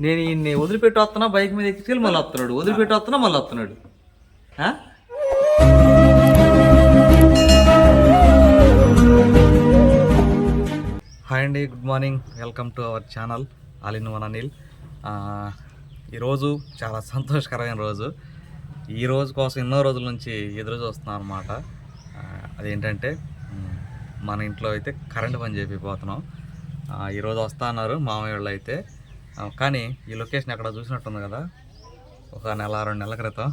నేను ఈయన్ని వదిలిపెట్టి వస్తున్నా, బైక్ మీద ఎక్కించుకెళ్ళి మళ్ళీ వస్తున్నాడు, వదిలిపెట్టి వస్తున్నా మళ్ళీ వస్తున్నాడు. హాయ్ అండి, good morning, welcome to our channel all in one Anil. ఈరోజు చాలా సంతోషకరమైన రోజు. ఈ రోజు కోసం ఎన్నో రోజుల నుంచి ఎదురు చూస్తున్నాను అనమాట. అదేంటంటే మన ఇంట్లో అయితే కరెంటు పని చేపిపోతున్నాం. ఈరోజు వస్తా అన్నారు మామయ్య వాళ్ళు అయితే. కానీ ఈ లొకేషన్ ఎక్కడ చూసినట్టుంది కదా, ఒక నెల 2 నెలల క్రితం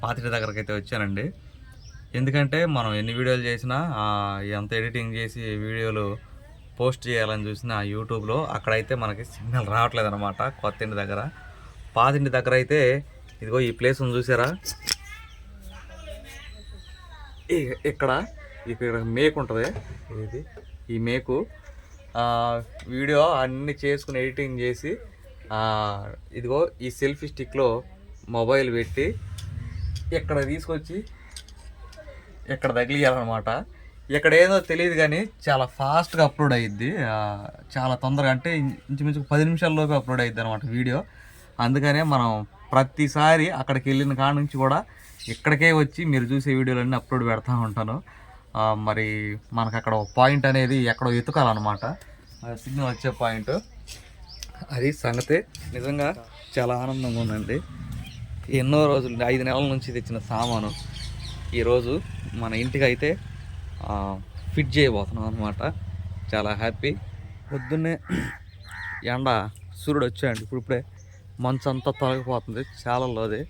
పాతిటి దగ్గరకు అయితే వచ్చానండి. ఎందుకంటే మనం ఎన్ని వీడియోలు చేసినా ఎంత ఎడిటింగ్ చేసి వీడియోలు పోస్ట్ చేయాలని చూసిన యూట్యూబ్లో అక్కడైతే మనకి సిగ్నల్ రావట్లేదు అనమాట. కొత్త ఇంటి దగ్గర, పాతింటి దగ్గర అయితే ఇదిగో ఈ ప్లేస్ ఉంది చూసారా, ఇక్కడ మేకు ఉంటుంది. ఇది ఈ మేకు వీడియో అన్నీ చేసుకుని ఎడిటింగ్ చేసి ఇదిగో ఈ సెల్ఫీ స్టిక్లో మొబైల్ పెట్టి ఇక్కడ తీసుకొచ్చి ఇక్కడ తగిలియాలన్నమాట. ఇక్కడ ఏదో తెలియదు కానీ చాలా ఫాస్ట్గా అప్లోడ్ అయ్యిద్ది, చాలా తొందరగా, అంటే ఇంచుమించు 10 నిమిషాల్లోపు అప్లోడ్ అయ్యిద్ది అనమాట వీడియో. అందుకనే మనం ప్రతిసారి అక్కడికి వెళ్ళిన కాడ నుంచి కూడా ఇక్కడికే వచ్చి మీరు చూసే వీడియోలన్నీ అప్లోడ్ పెడతా ఉంటాను. మరి మనకు అక్కడ ఒక పాయింట్ అనేది ఎక్కడో ఎత్తుకాలన్నమాట, సిగ్నల్ వచ్చే పాయింట్. అది సంగతే. నిజంగా చాలా ఆనందంగా ఉందండి. ఎన్నో రోజులు 5 నెలల నుంచి తెచ్చిన సామాను ఈరోజు మన ఇంటికి అయితే ఫిట్ చేయబోతున్నాం అనమాట. చాలా హ్యాపీ. పొద్దున్నే ఎండ సూర్యుడు వచ్చాయండి, ఇప్పుడే మంచు అంతా తొలగిపోతుంది చాలలోది.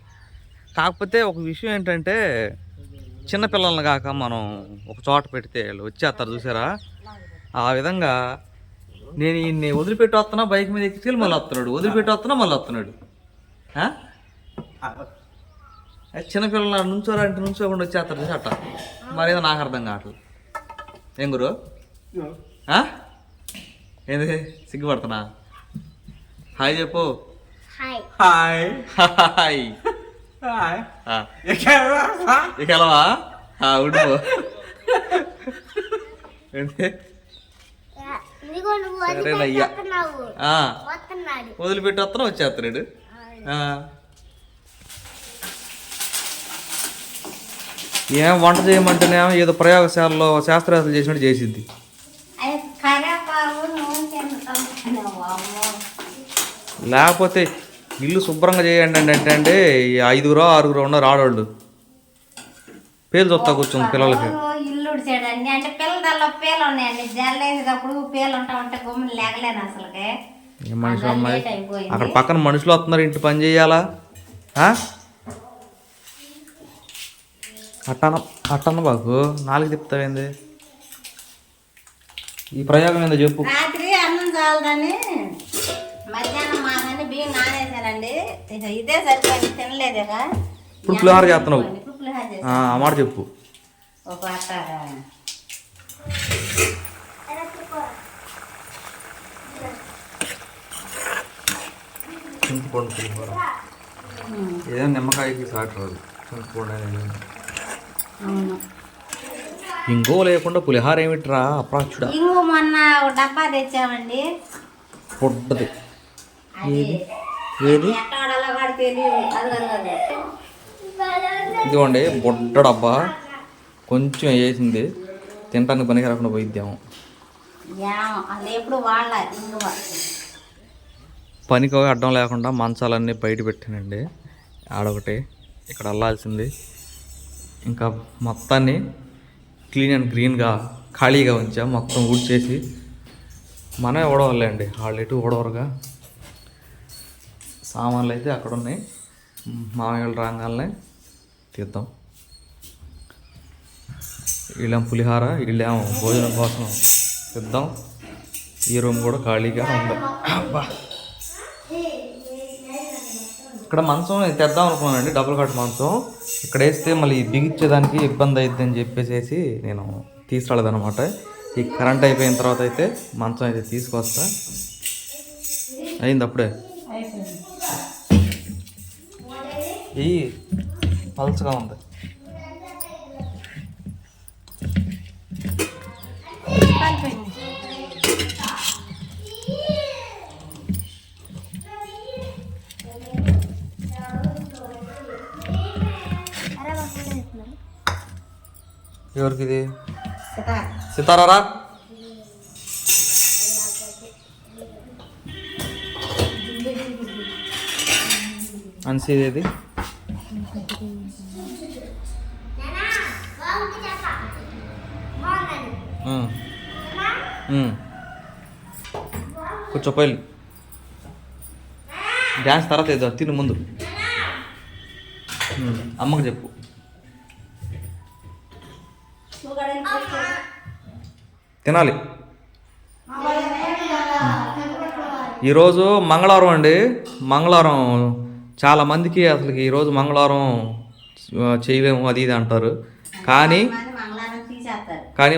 కాకపోతే ఒక విషయం ఏంటంటే, చిన్నపిల్లల్ని కాక మనం ఒక చోట పెడితే వాళ్ళు వచ్చేస్తారు చూసారా, ఆ విధంగా నేను ఈయన్ని వదిలిపెట్టి వస్తున్నా, బైక్ మీద ఎక్కించుకెళ్ళి మళ్ళీ వస్తున్నాడు, వదిలిపెట్టి వస్తున్నా మళ్ళీ వస్తున్నాడు. చిన్నపిల్లలు నుంచోరా అంటే నుంచోకుండా వచ్చేస్తారు చూసి అట్ట. మరేదో నాకు అర్థం కావట్లేదు. ఏం గురు, ఏంది సిగ్గుపడుతున్నా? హాయ్ చెప్పు. హాయ్ హాయ్ ఎక్కలవా ఉడిపో. సరేనయ్యా, వదిలిపెట్టి వస్తున్నా వచ్చేస్తున్నాడు. ఏం వంట చేయమంటేనేమో ఏదో ప్రయోగశాలలో శాస్త్రవేత్తలు చేసినట్టు చేసిద్ది. లేకపోతే ఇల్లు శుభ్రంగా చేయండి అంటే 5గురో 6గురో ఉన్నారు ఆడవాళ్ళు, పేలు చూస్తా కూర్చుంది పిల్లలకి. ఇల్లు ఉడిచాడండి అంటే పిల్లల పేలు ఉన్నాయండి, జల్లేసేటప్పుడు పేలు ఉంటా ఉంటే గుమ్మని లేగలేను అసలుకే. మనిషి అమ్మాయి అక్కడ పక్కన మనుషులు వస్తున్నారు, ఇంటి పని చేయాలా? అట్టన్న బాకు 4 తిప్పుతావేంది? ఈ ప్రయోగం ఏందో చెప్పు. రాత్రి అన్నం చాలదని మధ్యాహ్నం మాదని బియ్యం నానేసానండి, ఇదే సరిపోయింది, తినలేదేగా. ఇప్పుడు పులిహార చేస్తున్నావు, ఆ మాట చెప్పు. ఒక చింతపండు పులిహోర, ఏదో నిమ్మకాయకి సాటి రాదు, చింతపండు అనేది. ఇంకో లేకుండా పులిహార ఏమిట్రా అప్రాచుడా? ఇంకో మొన్న డబ్బా తెచ్చామండి, పొడ్డది. ఏది ఇదిగోండి బొడ్డ డబ్బా, కొంచెం వేసింది, తినడానికి పనికి రాకుండా పోయిద్దాము. పనికి అడ్డం లేకుండా మంచాలన్నీ బయట పెట్టానండి. ఆడొకటి ఇక్కడ అల్లాల్సింది, ఇంకా మొత్తాన్ని క్లీన్ అండ్ గ్రీన్గా ఖాళీగా ఉంచా, మొత్తం ఊడ్చేసి. మనమే ఓడవలే అండి, వాళ్ళు ఎటు ఓడవరుగా. సామాన్లు అయితే అక్కడ ఉన్నాయి, మామయ్యలు రాగానే తీద్దాం. వీళ్ళేమో పులిహార, వీళ్ళేమో భోజనం కోసం తీద్దాం. ఈ రూమ్ కూడా ఖాళీగా ఉంది. ఇక్కడ మంచం తెద్దాం అనుకున్నానండి, డబుల్ కట్ మంచం. ఇక్కడ వేస్తే మళ్ళీ బిగించేదానికి ఇబ్బంది అవుతుంది అని చెప్పేసి నేను తీసుకురాలేదనమాట. ఈ కరెంట్ అయిపోయిన తర్వాత అయితే మంచం అయితే తీసుకొస్తా. అయింది అప్పుడే. ఈ పల్చగా ఉంది. ఎవరికి ఇది సితారారా అన్సీది ఇది కూర్చోపోయి డ్యాన్స్ తర్వాత ఏదో తిను ముందు అమ్మకు చెప్పు తినాలి. ఈరోజు మంగళవారం అండి. మంగళవారం చాలామందికి అసలుకి ఈరోజు మంగళవారం చేయలేము అది ఇది అంటారు. కానీ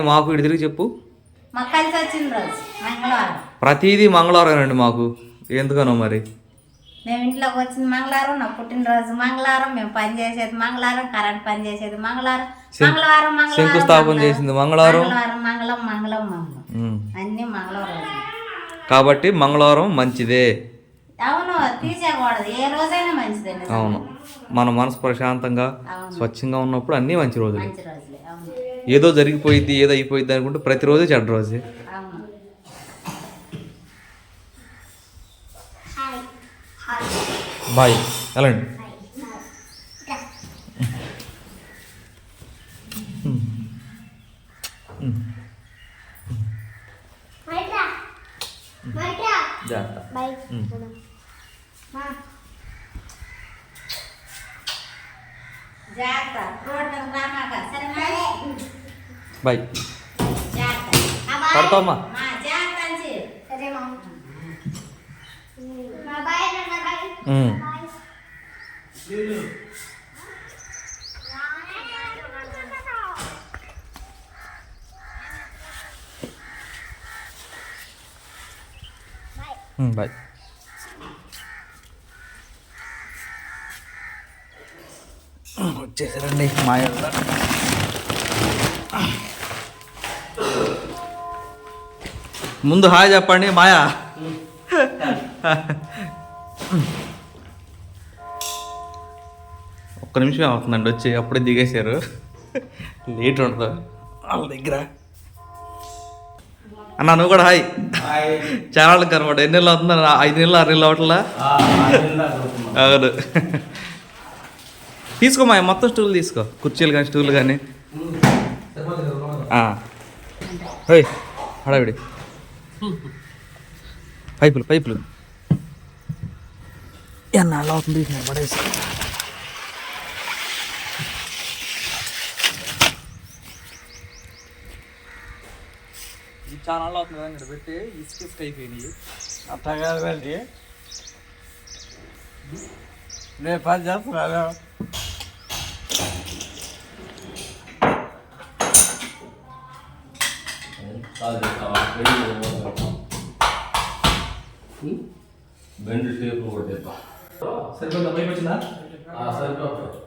మాకు ఇటు తిరిగి చెప్పు, ప్రతిదీ మంగళవారం అండి మాకు. ఎందుకనో మరి మేము ఇంట్లోకి వచ్చింది మంగళవారం, నా పుట్టినరోజు మంగళవారం, మేము పని చేసేది మంగళవారం, కరెంట్ పని చేసేది మంగళవారం, శంకుస్థాపన చేసింది మంగళవారం, మంగళం అన్ని మంగళవారం. కాబట్టి మంగళవారం మంచిదే. అవును, తీసేయకూడదు, ఏ రోజైనా మంచిదండి. అవును, మన మనసు ప్రశాంతంగా స్వచ్ఛంగా ఉన్నప్పుడు అన్నీ మంచి రోజులు. అవును, ఏదో జరిగిపోయింది ఏదో అయిపోయింది అనుకుంటే ప్రతిరోజు చెడ్డ రోజే. అవును. బాయ్, వెళ్ళండి. బాయ్, పడతామా? బాయ్. వచ్చేసారండి మాయ. ముందు హాయ్ చెప్పండి మాయా. ఒక్క నిమిషం అవుతుందండి వచ్చి, అప్పుడే దిగేశారు. లేట్ ఉంటుంది వాళ్ళ దగ్గర. అన్న నువ్వు కూడా హాయ్. ఛానల్ కనబడ ఎన్ని నెలలు అవుతుందా? 5 నెలలు 6 నెలలు అవట్లా? అవును. తీసుకో మా మొత్తం స్టూల్ తీసుకో, కుర్చీలు కానీ స్టూల్ కానీ. హడావిడి పైపులు ఎన్నాళ్ళు అవుతుంది పడేసి. చాలా నాళ్ళు అవుతుంది కదా ఇక్కడ పెట్టి, ఇసుక అయిపోయినాయి. అట్లా కాదండి, నేను పని చేస్తున్నాను. బెండ్ టేప్ కొట్టే సరిపోతుందా? పైకి వచ్చిందా? సరిపోతుంది.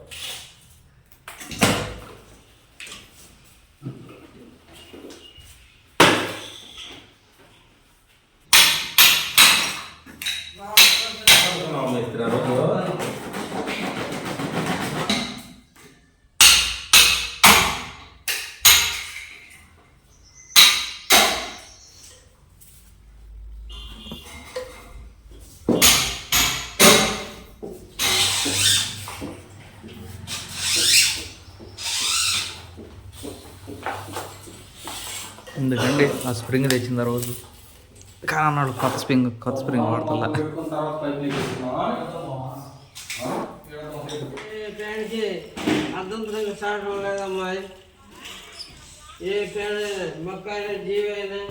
ఎందుకండి ఆ స్ప్రింగ్ తెచ్చింది ఆ రోజు, కానీ అన్నాడు కొత్త స్ప్రింగ్ వాడతా. అర్థం స్టార్ట్ లేదమ్మా. ఏ పేడ మొక్కైనా జీవైనా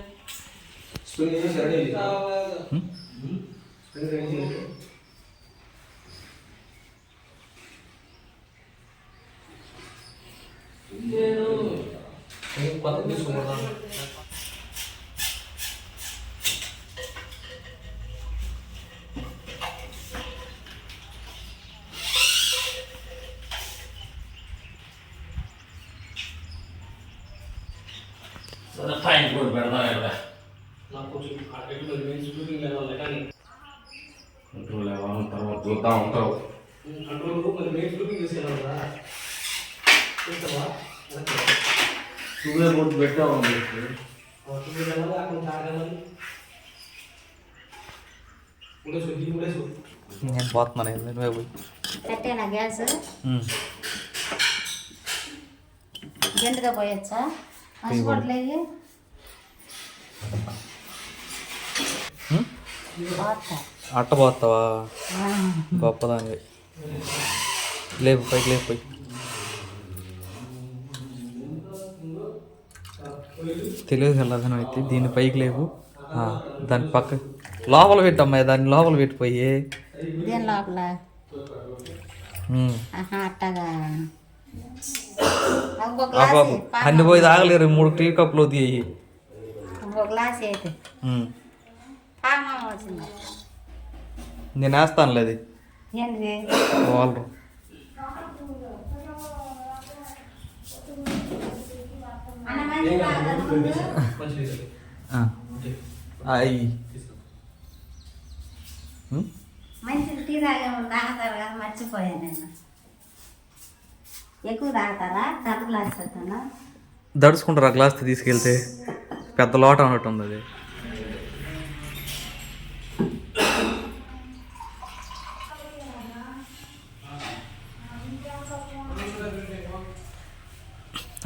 టైం కూడా పెడతాను ఇక్కడ. కంట్రోల్ లేవాలి, తర్వాత చూద్దాం ఉంటావు. నువ్వే ముందు పెట్టావు నేను పోతున్నాను నువ్వే పోయి పెట్టేనా గ్యాస్ జంటుగా పోయొచ్చా మర్చిపోవట్లేదు అట్ట పోతావా గొప్పదాన్ని లేపు పైకి లేపు పోయి తెలియదు వెళ్ళదని అయితే దీన్ని పైకి లేవు దాని పక్క లోపల పెట్టమ్మా దాన్ని లోపల పెట్టిపోయి దేని లోపల అట్టగా అన్ని పోయి తాగలేరు 3 టీ కప్పులు తీయి ఇంకో గ్లాస్ అయితే వచ్చింది నేను వేస్తానులే అది ఏంటిది వాళ్ళు అయ్యి మంచిది టీ తాగుతారు కదా మర్చిపోయాను నేను ఎక్కువ తాగుతారా పెద్ద గ్లాస్ పెడతానా దడుచుకుంటారు ఆ గ్లాస్ తీసుకెళ్తే పెద్ద లోట అన్నట్టు ఉంది అది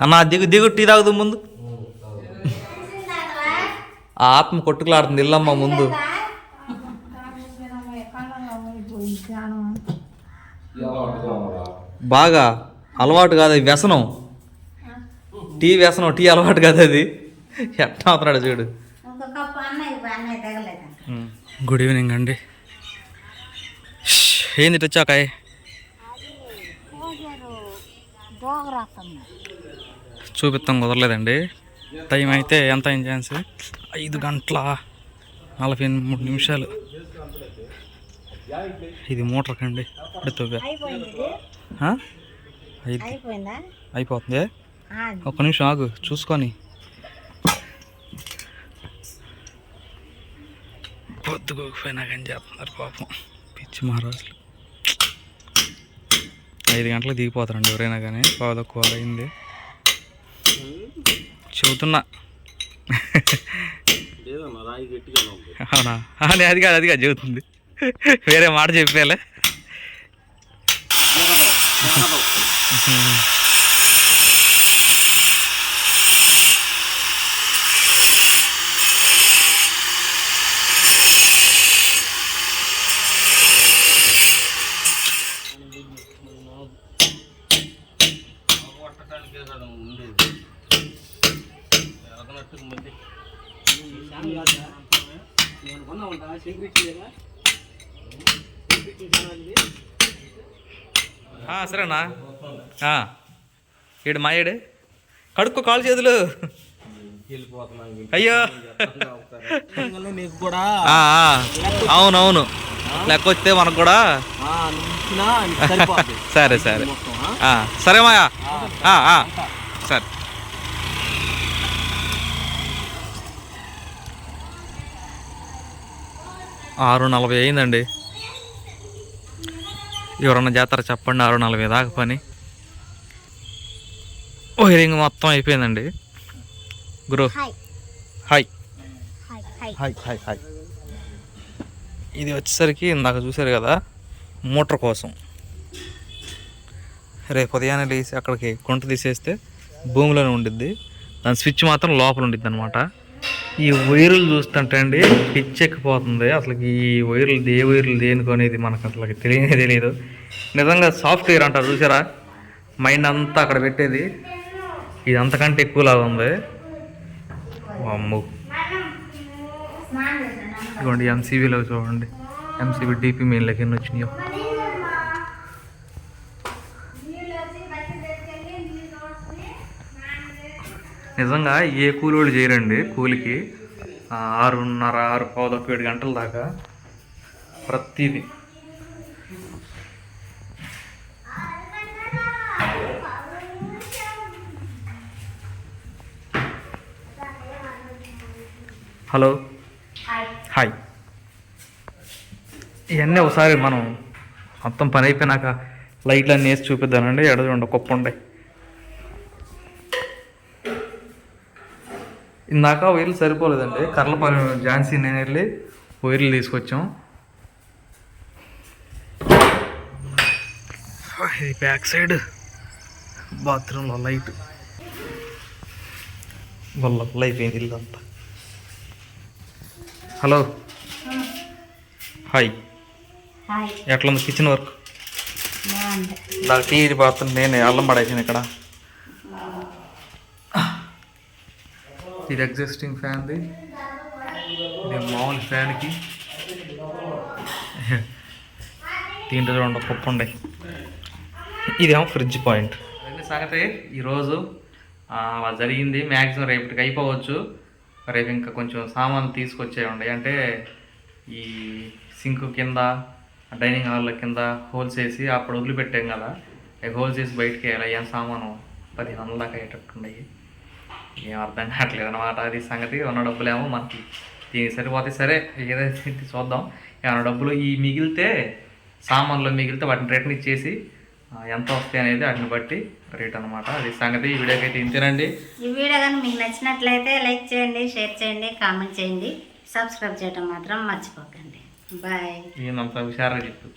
అన్న దిగు దిగు టీ తాగుదు ముందు ఆ ఆత్మ కొట్టుకులాడుతుంది ఇల్లమ్మ ముందు బాగా అలవాటు కాదు అది వ్యసనం టీ వ్యసనం టీ అలవాటు కాదు అది ఎట్టా అవుతున్నాడు చూడు గుడ్ ఈవినింగ్ అండి ఏంది వచ్చాకాయ చూపిస్తాం కుదరలేదండి టైం అయితే ఎంత అయింది ఛాన్స్ 5:43 ఇది మోటార్ కండి ఇప్పుడు అయిపోతుంది ఒక్క నిమిషం ఆగు చూసుకొని పొద్దుకోకపోయినా కానీ చేస్తున్నారు పాపం పిచ్చి మహారాజులు 5 గంటలకు దిగిపోతారండి ఎవరైనా కానీ పావుదక్కువ అయింది చెబుతున్నా అవునా అది కాదు చెబుతుంది వేరే మాట చెప్పేలే సరేనా ఏడు మా ఏడు కడుక్కో కాలు చేతులు అయ్యో అవునవును లెక్క వస్తే మనకు కూడా సరే సరే సరే మాయా సరే 6:40 అయిందండి ఎవరన్నా జాతర చెప్పండి 6:40 దాకా పని వైరింగ్ మొత్తం అయిపోయిందండి గురు హాయ్ హాయ్ హాయ్ హాయ్ ఇది వచ్చేసరికి ఇందాక చూసారు కదా మోటార్ కోసం రేపు ఉదయాన్నే లేచి అక్కడికి గుంట తీసేస్తే భూమిలోనే ఉండిద్ది దాని స్విచ్ మాత్రం లోపల ఉండిద్ది అనమాట ఈ వైర్లు చూస్తుంటే అండి పిచ్చెక్కిపోతుంది అసలు ఈ వైర్లు ఏ వైర్లు దేనికొనేది మనకు అసలు తెలియదు నిజంగా సాఫ్ట్వేర్ అంటారు చూసారా మైండ్ అంతా అక్కడ పెట్టేది ఇది అంతకంటే ఎక్కువలాగా ఉంది అమ్ము ఇదిగోండి ఎంసీబీలో చూడండి ఎంసీబీ డీపీ మెయిన్లోకి ఎన్ని వచ్చినాయో నిజంగా ఏ కూలి వాళ్ళు చేయరండి కూలికి 6:30 6:15 గంటల దాకా ప్రతిదీ హలో హాయ్ ఇవన్నీ ఒకసారి మనం మొత్తం పని అయిపోయినాక లైట్లు అన్నీ వేసి చూపిద్దానండి ఎడ చూడండి కుప్ప ఉండే ఇందాక వైర్లు సరిపోలేదండి, కర్లపాలెం ఝాన్సీ నేను వెళ్ళి వైర్లు తీసుకొచ్చాం. ఇది బ్యాక్ సైడ్ బాత్రూంలో లైట్ వల్ల అయిపోయింది ఇల్లు అంతా. Hello, hi. హాయ్. ఎట్లా ఉంది కిచెన్ వర్క్? బాగుంది. నాకు టీ బాత్రూమ్ నేను అల్లం పడేసాను ఇక్కడ. ఇది ఎగ్జిస్టింగ్ ఫ్యాన్ది, ఇది మామూలు ఫ్యాన్కి. దీంట్లో చూడండి పప్పు ఉండే. ఇదేమో ఫ్రిడ్జ్ పాయింట్. అదే సంగతి ఈరోజు జరిగింది. మ్యాక్సిమం రేపటికి అయిపోవచ్చు. రేపు ఇంకా కొంచెం సామాన్లు తీసుకొచ్చే ఉండే, అంటే ఈ సింక్ కింద డైనింగ్ హాల్లో కింద హోల్స్ వేసి అప్పుడు వదిలిపెట్టాం కదా, అవి హోల్స్ వేసి బయటకి వెళ్ళి ఏం సామాను 10,000 దాకా అయ్యేటట్టున్నాయి. ఏం అర్థం కావట్లేదు అనమాట. అది సంగతి. ఉన్న డబ్బులేమో మనకి దీనికి సరిపోతే సరే, ఏదైతే చూద్దాం. ఏమైనా డబ్బులు ఈ మిగిలితే, సామాన్లు మిగిలితే వాటిని రిటర్న్ ఇచ్చేసి ఎంత వస్తాయి అనేది వాటిని బట్టి రేట్ అనమాట. అది సంగతి. ఈ వీడియోకి అయితే ఇంతేనండి. ఈ వీడియో కానీ మీకు నచ్చినట్లయితే లైక్ చేయండి, షేర్ చేయండి, కామెంట్ చేయండి, సబ్స్క్రైబ్ చేయడం మాత్రం మర్చిపోకండి. బాయ్. ఈయనంత హుషారుగా చెప్పు.